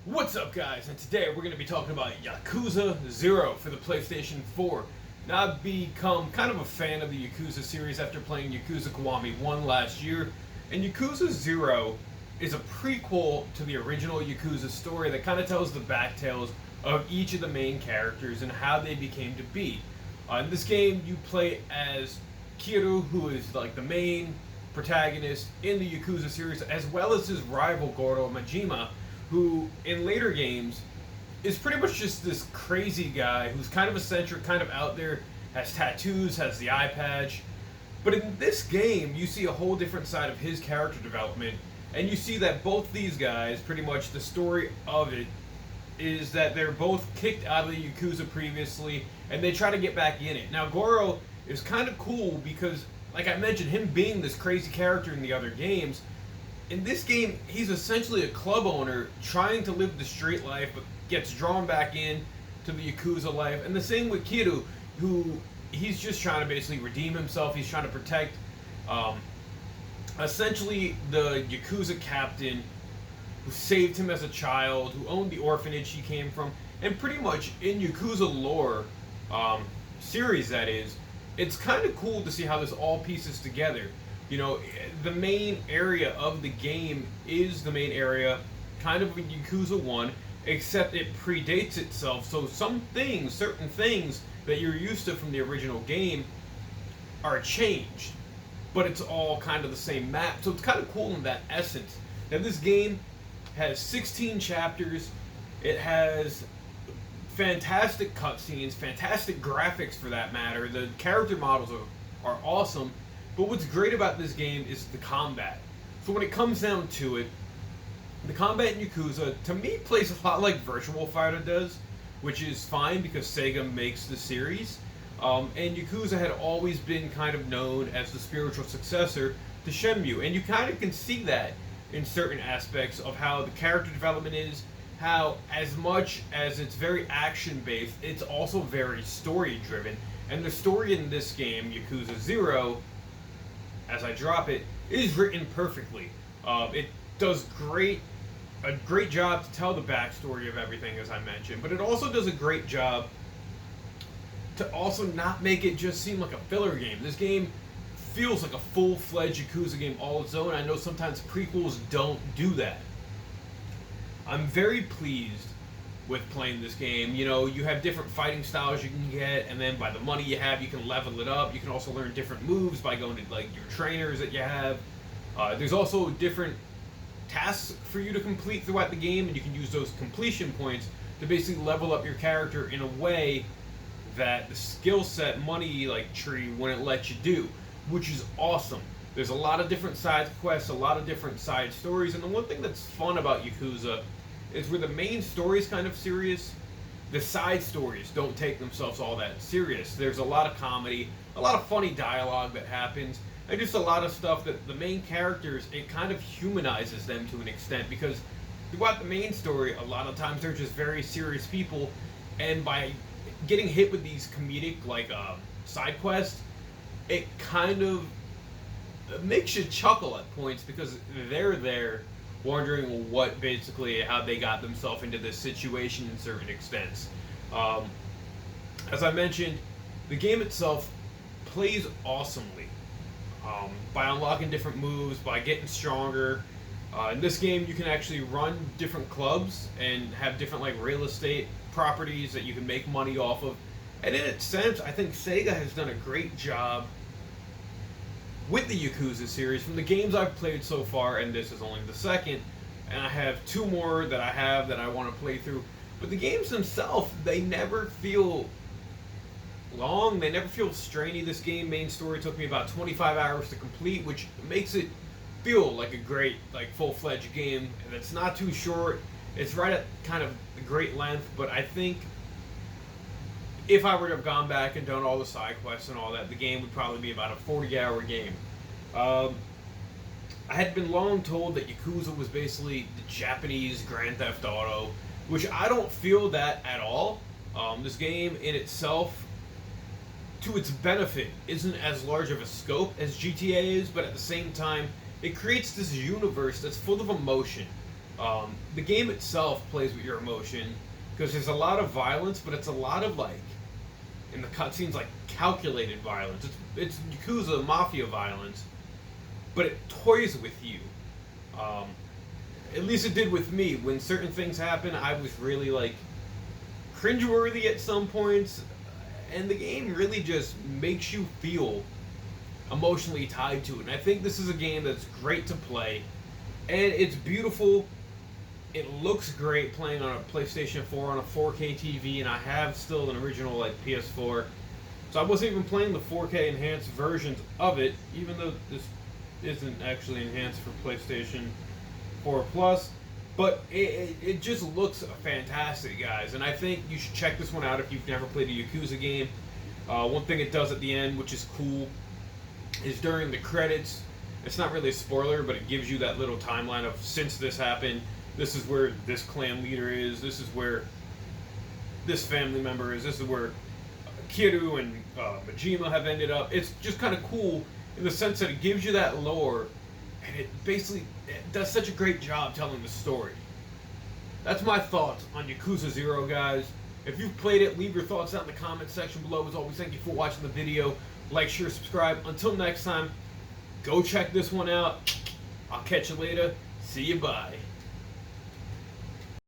What's up, guys? And today we're going to be talking about Yakuza 0 for the PlayStation 4. Now, I've become kind of a fan of the Yakuza series after playing Yakuza Kiwami 1 last year, and Yakuza 0 is a prequel to the original Yakuza story that kind of tells the backtales of each of the main characters and how they became to be. In this game, you play as Kiryu, who is like the main protagonist in the Yakuza series, as well as his rival Goro Majima, who in later games is pretty much just this crazy guy who's kind of eccentric, kind of out there, has tattoos, has the eye patch. But in this game, you see a whole different side of his character development, and you see that both these guys, pretty much the story of it, is that they're both kicked out of the Yakuza previously, and they try to get back in it. Now, Goro is kind of cool because, like I mentioned, him being this crazy character in the other games, in this game, he's essentially a club owner trying to live the street life, but gets drawn back in to the Yakuza life. And the same with Kiryu, who he's just trying to basically redeem himself. He's trying to protect, essentially, the Yakuza captain who saved him as a child, who owned the orphanage he came from. And pretty much in Yakuza lore, series that is, it's kind of cool to see how this all pieces together. You know, the main area of the game is the main area, kind of in Yakuza 1, except it predates itself. So some things, certain things that you're used to from the original game are changed, but it's all kind of the same map. So it's kind of cool in that essence. Now, this game has 16 chapters. It has fantastic cutscenes, fantastic graphics for that matter. The character models are awesome. But what's great about this game is the combat. So when it comes down to it, the combat in Yakuza, to me, plays a lot like Virtual Fighter does, which is fine because Sega makes the series. And Yakuza had always been kind of known as the spiritual successor to Shenmue. And you kind of can see that in certain aspects of how the character development is, how as much as it's very action-based, it's also very story-driven. And the story in this game, Yakuza 0, as I drop it, is written perfectly. It does a great job to tell the backstory of everything, as I mentioned, but it also does a great job to also not make it just seem like a filler game. This game feels like a full-fledged Yakuza game all its own. I know sometimes prequels don't do that. I'm very pleased with playing this game. You know, you have different fighting styles you can get, and then by the money you have, you can level it up. You can also learn different moves by going to, like, your trainers that you have. There's also different tasks for you to complete throughout the game, and you can use those completion points to basically level up your character in a way that the skill set money, like, tree wouldn't let you do, which is awesome. There's a lot of different side quests, a lot of different side stories, and the one thing that's fun about Yakuza is where the main story is kind of serious, the side stories don't take themselves all that serious. There's a lot of comedy, a lot of funny dialogue that happens, and just a lot of stuff that the main characters, it kind of humanizes them to an extent, because throughout the main story, a lot of times they're just very serious people, and by getting hit with these comedic, like, side quests, it kind of makes you chuckle at points, because they're there wondering how they got themselves into this situation in certain extents. As I mentioned, the game itself plays awesomely by unlocking different moves, by getting stronger. In this game, you can actually run different clubs and have different, like, real estate properties that you can make money off of. And in its sense, I think Sega has done a great job with the Yakuza series. From the games I've played so far, and this is only the second, and I have two more that I want to play through, but the games themselves, they never feel long, they never feel strainy. This game, main story, took me about 25 hours to complete, which makes it feel like a great, like, full-fledged game, and it's not too short. It's right at kind of a great length, but I think if I were to have gone back and done all the side quests and all that, the game would probably be about a 40-hour game. I had been long told that Yakuza was basically the Japanese Grand Theft Auto, which I don't feel that at all. This game in itself, to its benefit, isn't as large of a scope as GTA is, but at the same time, it creates this universe that's full of emotion. The game itself plays with your emotion because there's a lot of violence, but it's a lot of like in the cutscenes like calculated violence. It's Yakuza mafia violence, but it toys with you. Um, at least it did with me. When certain things happen, I was really like cringeworthy at some points, and the game really just makes you feel emotionally tied to it. And I think this is a game that's great to play, and it's beautiful. It looks great playing on a PlayStation 4 on a 4K TV, and I have still an original like PS4. So I wasn't even playing the 4K enhanced versions of it, even though this isn't actually enhanced for PlayStation 4 Plus. But it just looks fantastic, guys. And I think you should check this one out if you've never played a Yakuza game. One thing it does at the end, which is cool, is during the credits, it's not really a spoiler, but it gives you that little timeline of since this happened, this is where this clan leader is, this is where this family member is, this is where Kiryu and Majima have ended up. It's just kind of cool in the sense that it gives you that lore, and it does such a great job telling the story. That's my thoughts on Yakuza 0, guys. If you've played it, leave your thoughts down in the comment section below. As always, thank you for watching the video. Like, share, subscribe. Until next time, go check this one out. I'll catch you later. See you, bye.